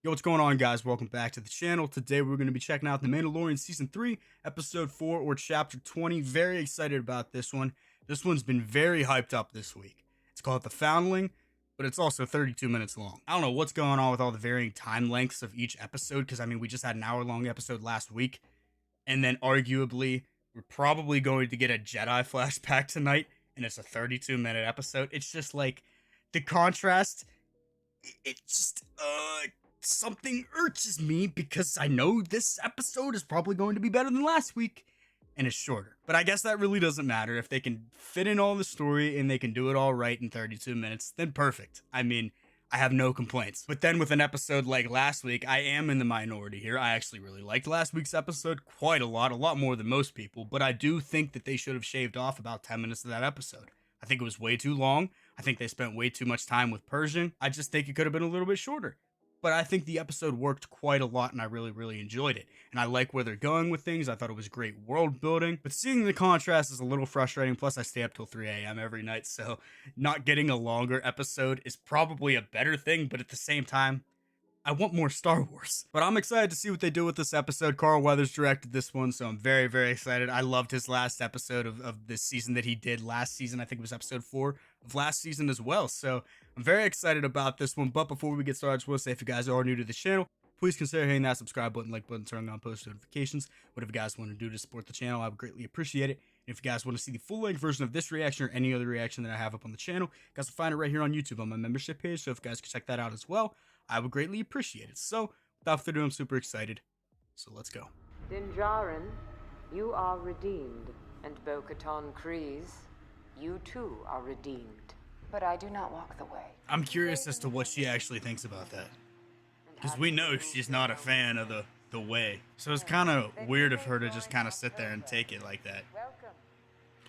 Yo, what's going on, guys? Welcome back to the channel. Today we're going to be checking out The Mandalorian Season 3, Episode 4, or Chapter 20. Very excited about this one. This one's been very hyped up this week. It's called The Foundling, but it's also 32 minutes long. I don't know what's going on with all the varying time lengths of each episode, because, I mean, we just had an hour-long episode last week, and then arguably, we're probably going to get a Jedi flashback tonight, and it's a 32-minute episode. It's just like, the contrast, it just, something urges me because I know this episode is probably going to be better than last week and it's shorter. But I guess that really doesn't matter. If they can fit in all the story and they can do it all right in 32 minutes, then perfect. I mean, I have no complaints. But then with an episode like last week, I am in the minority here. I actually really liked last week's episode quite a lot more than most people, but I do think that they should have shaved off about 10 minutes of that episode. I think it was way too long. I think they spent way too much time with Persian. I just think it could have been a little bit shorter. But I think the episode worked quite a lot and I really enjoyed it. And I like where they're going with things. I thought it was great world building. But seeing the contrast is a little frustrating. Plus, I stay up till 3 a.m. every night. So not getting a longer episode is probably a better thing. But at the same time, I want more Star Wars. But I'm excited to see what they do with this episode. Carl Weathers directed this one, so I'm very excited. I loved his last episode of this season that he did last season. I think it was episode 4 of last season as well. So I'm very excited about this one. But before we get started, I just want to say if you guys are new to the channel, please consider hitting that subscribe button, like button, turning on post notifications. Whatever you guys want to do to support the channel, I would greatly appreciate it. And if you guys want to see the full-length version of this reaction or any other reaction that I have up on the channel, you guys will find it right here on YouTube on my membership page. So if you guys could check that out as well, I would greatly appreciate it. So, without further ado, I'm super excited. So let's go. Din Djarin, you are redeemed, and Bo-Katan Kryze, you too are redeemed. But I do not walk the way. I'm curious as to what she actually thinks about that. Because we know she's not a fan of the way. So it's kind of weird of her to just kind of sit there and take it like that.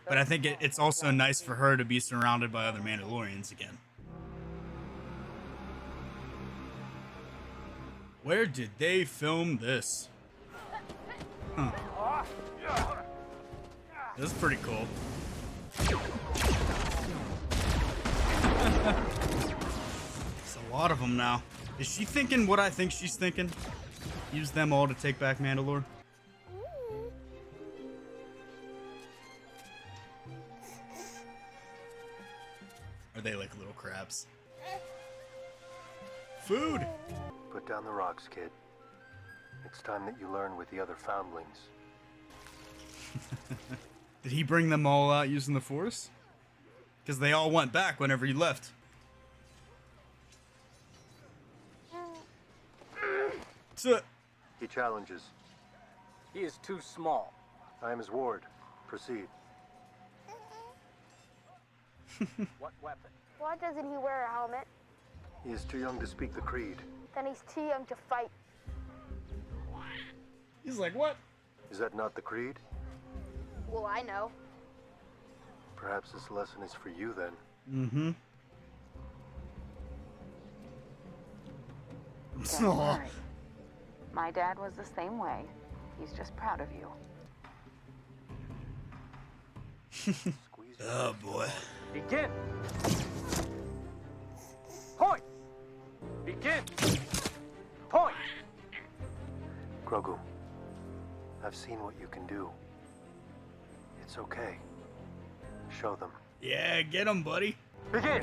But I think it's also nice for her to be surrounded by other Mandalorians again. Where did they film this? Huh. This is pretty cool. It's a lot of them now. Is she thinking what I think she's thinking? Use them all to take back Mandalore? Are they like little crabs? Food! Put down the rocks, kid. It's time that you learn with the other foundlings. Did he bring them all out using the Force? Because they all went back whenever he left. He challenges. He is too small. I am his ward. Proceed. What weapon? Why doesn't he wear a helmet? He is too young to speak the creed. Then he's too young to fight. He's like, what? Is that not the creed? Well, I know. Perhaps this lesson is for you then. Mm-hmm. Don't worry. My dad was the same way. He's just proud of you. Squeeze your Oh boy. Begin. Point. Begin. Point. Grogu, I've seen what you can do. It's okay. Show them. Yeah, get him, buddy. Begin.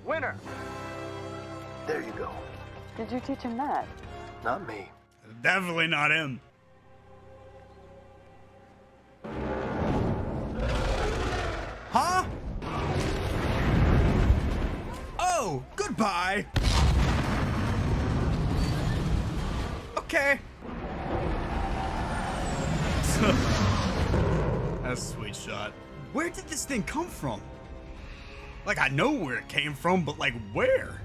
Winner. There you go. Did you teach him that? Not me. Definitely not him. Huh? Oh, goodbye. Okay. That's a sweet shot. Where did this thing come from? Like, I know where it came from, but like, where?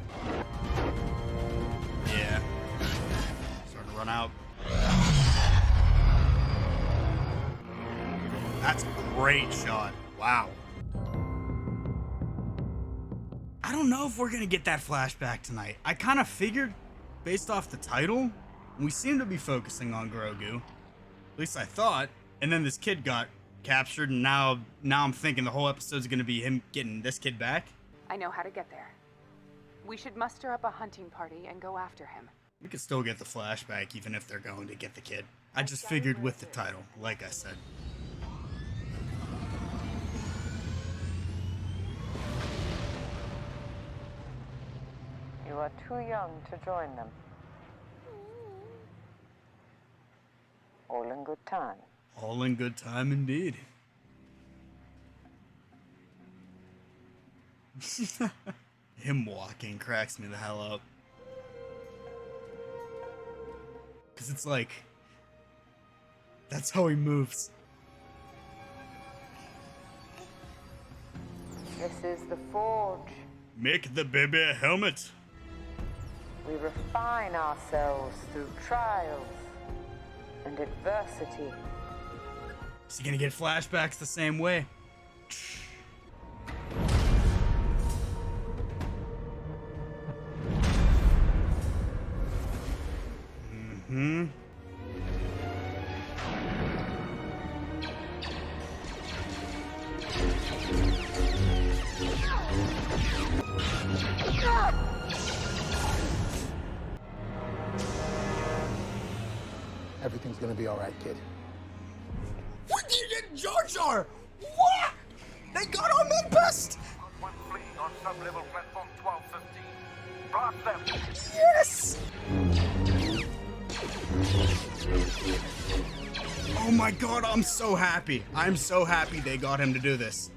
Yeah. Starting to run out. That's a great shot. Wow. I don't know if we're gonna get that flashback tonight. I kind of figured, based off the title, we seem to be focusing on Grogu. At least I thought. And then this kid got captured, and now I'm thinking the whole episode's gonna be him getting this kid back. I know how to get there. We should muster up a hunting party and go after him. We could still get the flashback even if they're going to get the kid. I just figured with the title, like I said. You are too young to join them. All in good time. All in good time indeed. Him walking cracks me the hell up. Because it's like, that's how he moves. This is the forge. Make the baby a helmet. We refine ourselves through trials and adversity. Is he gonna get flashbacks the same way? Mm-hmm. Everything's gonna be all right, kid. What did you get, Jar Jar? What? They got on my best. One fleeing on sub-level platform 1215. Blast them. Yes. Oh my God, I'm so happy. I'm so happy they got him to do this.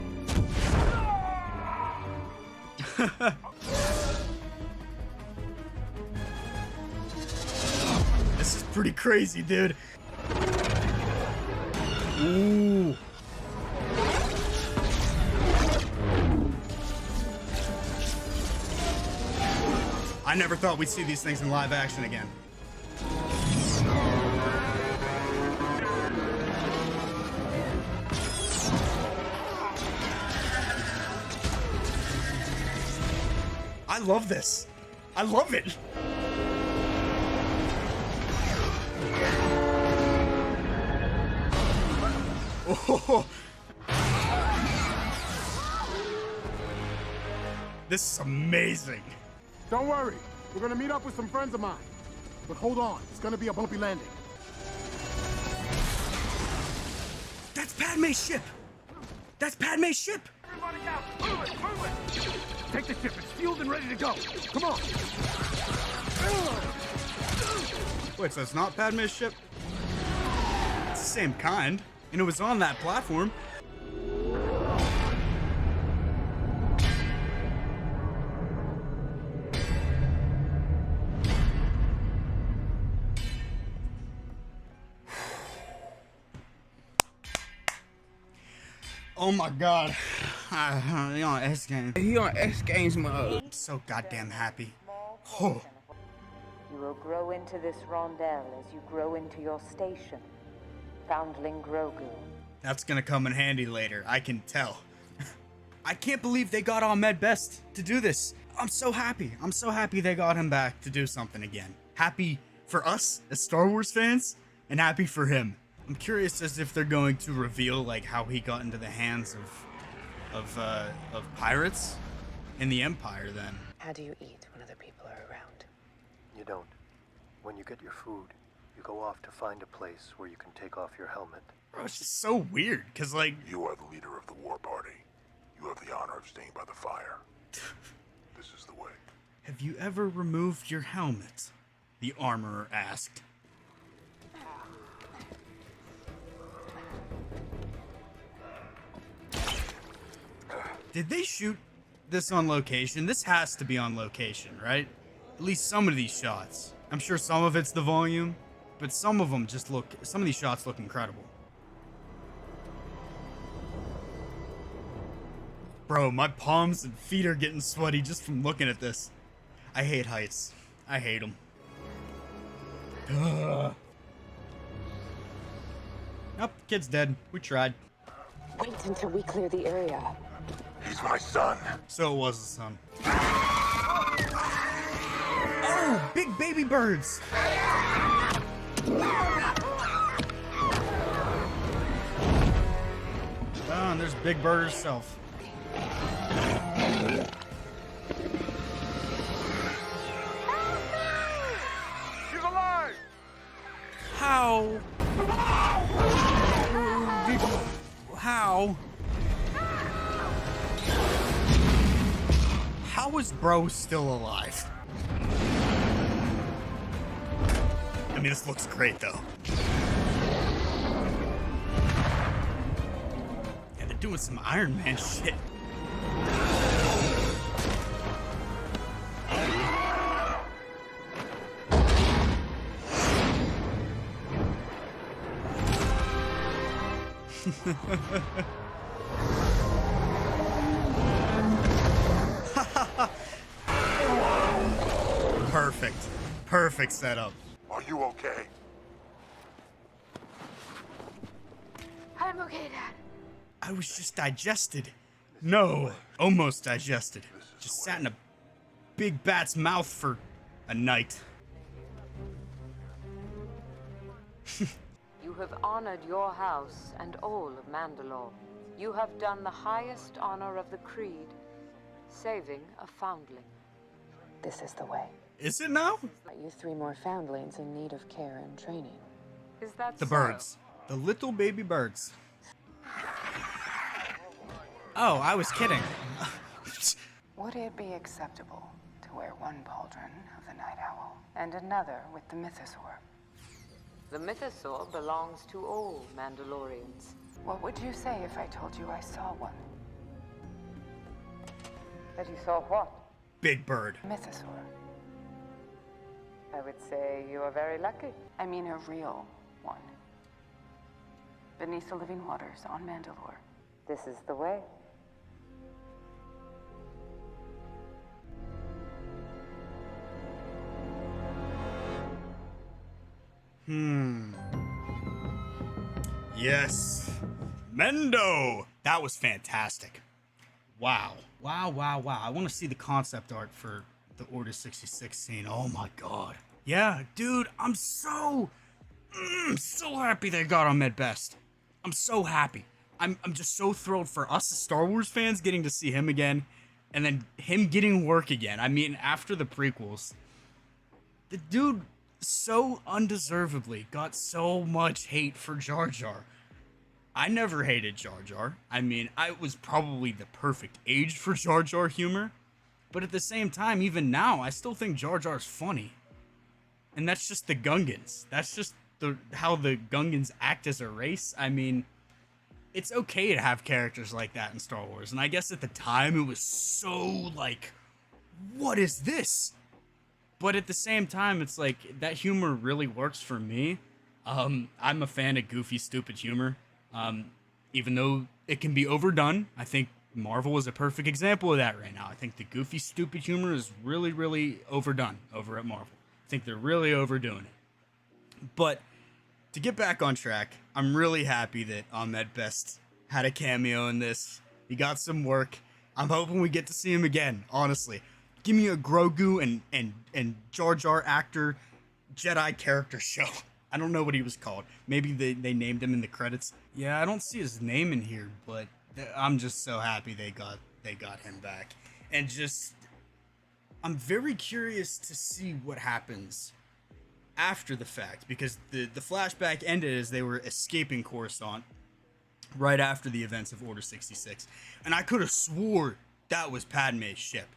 This is pretty crazy, dude. Ooh. I never thought we'd see these things in live action again. I love this. I love it. Oh. This is amazing. Don't worry. We're gonna meet up with some friends of mine. But hold on. It's gonna be a bumpy landing. That's Padme's ship. That's Padme's ship. Everybody out. Move it. Move it. Take the ship. It's fueled and ready to go. Come on. Wait, so it's not Padme's ship? It's the same kind, and it was on that platform. Oh my God. He on S Games. He on X Games mode. I'm so goddamn happy. Oh. You will grow into this rondel as you grow into your station. Foundling Grogu. That's gonna come in handy later, I can tell. I can't believe they got Ahmed Best to do this. I'm so happy. I'm so happy they got him back to do something again. Happy for us as Star Wars fans, and happy for him. I'm curious as if they're going to reveal like how he got into the hands of pirates in the Empire then. How do you eat when other people are around? You don't. When you get your food, you go off to find a place where you can take off your helmet. Bro, it's just so weird, cause like You are the leader of the war party. You have the honor of staying by the fire. This is the way. have you ever removed your helmet? The armorer asked. Did they shoot this on location? This has to be on location, right? At least some of these shots. I'm sure some of it's the volume, but some of them just look, some of these shots look incredible. Bro, my palms and feet are getting sweaty just from looking at this. I hate heights. I hate them. Nope, kid's dead. We tried. Wait until we clear the area. He's my son. So it was the son. Oh, big baby birds. on, there's Big Bird herself. She's alive! How? How? How is bro still alive? I mean, this looks great though. Yeah, they're doing some Iron Man shit. Perfect. Perfect setup. Are you okay? I'm okay, Dad. I was just digested. No, almost digested. Just sat in a big bat's mouth for a night. You have honored your house and all of Mandalore. You have done the highest honor of the Creed, saving a foundling. This is the way. Is it now? You 3 more foundlings in need of care and training. Is that The so? birds. The little baby birds. Oh, I was kidding. Would it be acceptable to wear one pauldron of the Night Owl and another with the Mythosaur? The Mythosaur belongs to all Mandalorians. What would you say if I told you I saw one? That you saw what? Big Bird. Mythosaur. I would say you are very lucky. I mean a real one. Beneath the living waters on Mandalore. This is the way. Yes. Mendo! That was fantastic. Wow. Wow, wow, wow. I want to see the concept art for the Order 66 scene. Oh my god. Yeah, dude, I'm so happy they got Ahmed Best. I'm so happy. I'm just so thrilled for us as Star Wars fans getting to see him again, and then him getting work again. I mean, after the prequels, the dude so undeservedly got so much hate for Jar Jar. I never hated Jar Jar. I mean, I was probably the perfect age for Jar Jar humor, but at the same time, even now, I still think Jar Jar's funny. And that's just the Gungans. That's just how the Gungans act as a race. I mean, it's okay to have characters like that in Star Wars. And I guess at the time, it was so like, what is this? But at the same time, it's like, that humor really works for me. I'm a fan of goofy, stupid humor. Even though it can be overdone, I think Marvel is a perfect example of that right now. I think the goofy, stupid humor is really, really overdone over at Marvel. I think they're really overdoing it. But to get back on track, I'm really happy that Ahmed Best had a cameo in this. He got some work. I'm hoping we get to see him again, honestly. Give me a Grogu and Jar Jar actor Jedi character show. I don't know what he was called. Maybe they named him in the credits. Yeah, I don't see his name in here, but I'm just so happy they got him back. And just, I'm very curious to see what happens after the fact, because the flashback ended as they were escaping Coruscant right after the events of Order 66. And I could have swore that was Padme's ship.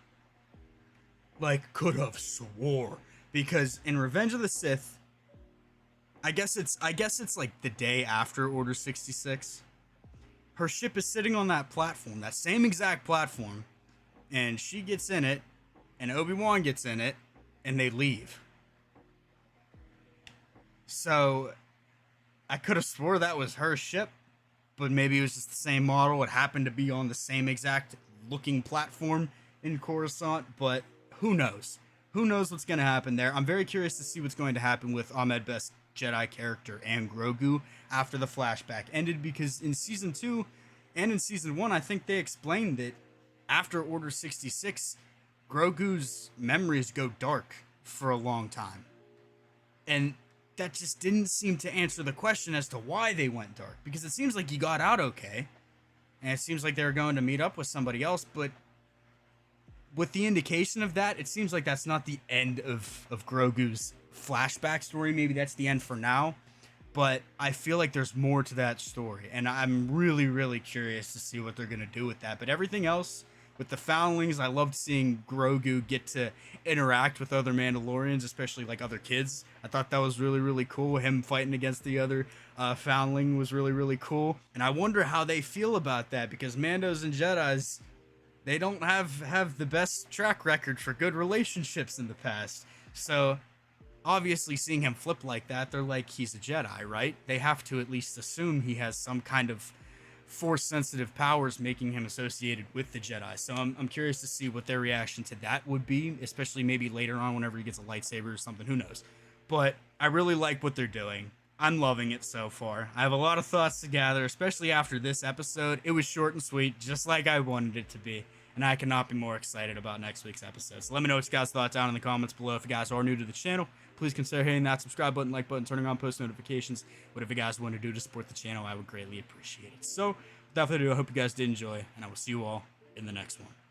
Like, could have swore. Because in Revenge of the Sith, I guess it's like the day after Order 66. Her ship is sitting on that platform, that same exact platform, and she gets in it, and Obi-Wan gets in it, and they leave. So, I could have swore that was her ship, but maybe it was just the same model. It happened to be on the same exact looking platform in Coruscant, but who knows? Who knows what's going to happen there? I'm very curious to see what's going to happen with Ahmed Best's Jedi character and Grogu after the flashback ended, because in Season 2 and in Season 1, I think they explained that after Order 66, Grogu's memories go dark for a long time. And that just didn't seem to answer the question as to why they went dark, because it seems like he got out okay, and it seems like they're going to meet up with somebody else, but with the indication of that, it seems like that's not the end of Grogu's flashback story. Maybe that's the end for now, but I feel like there's more to that story, and I'm really, really curious to see what they're going to do with that. But everything else, with the foundlings, I loved seeing Grogu get to interact with other Mandalorians, especially like other kids. I thought that was really, really cool. Him fighting against the other foundling was really, really cool. And I wonder how they feel about that, because Mandos and Jedis, they don't have the best track record for good relationships in the past. So obviously seeing him flip like that, they're like, he's a Jedi, right? They have to at least assume he has some kind of force-sensitive powers making him associated with the Jedi. So I'm curious to see what their reaction to that would be, especially maybe later on whenever he gets a lightsaber or something, who knows. But I really like what they're doing. I'm loving it so far. I have a lot of thoughts to gather, especially after this episode. It was short and sweet, just like I wanted it to be. And I cannot be more excited about next week's episode. So let me know what you guys thought down in the comments below. If you guys are new to the channel, please consider hitting that subscribe button, like button, turning on post notifications. Whatever you guys want to do to support the channel, I would greatly appreciate it. So without further ado, I hope you guys did enjoy, and I will see you all in the next one.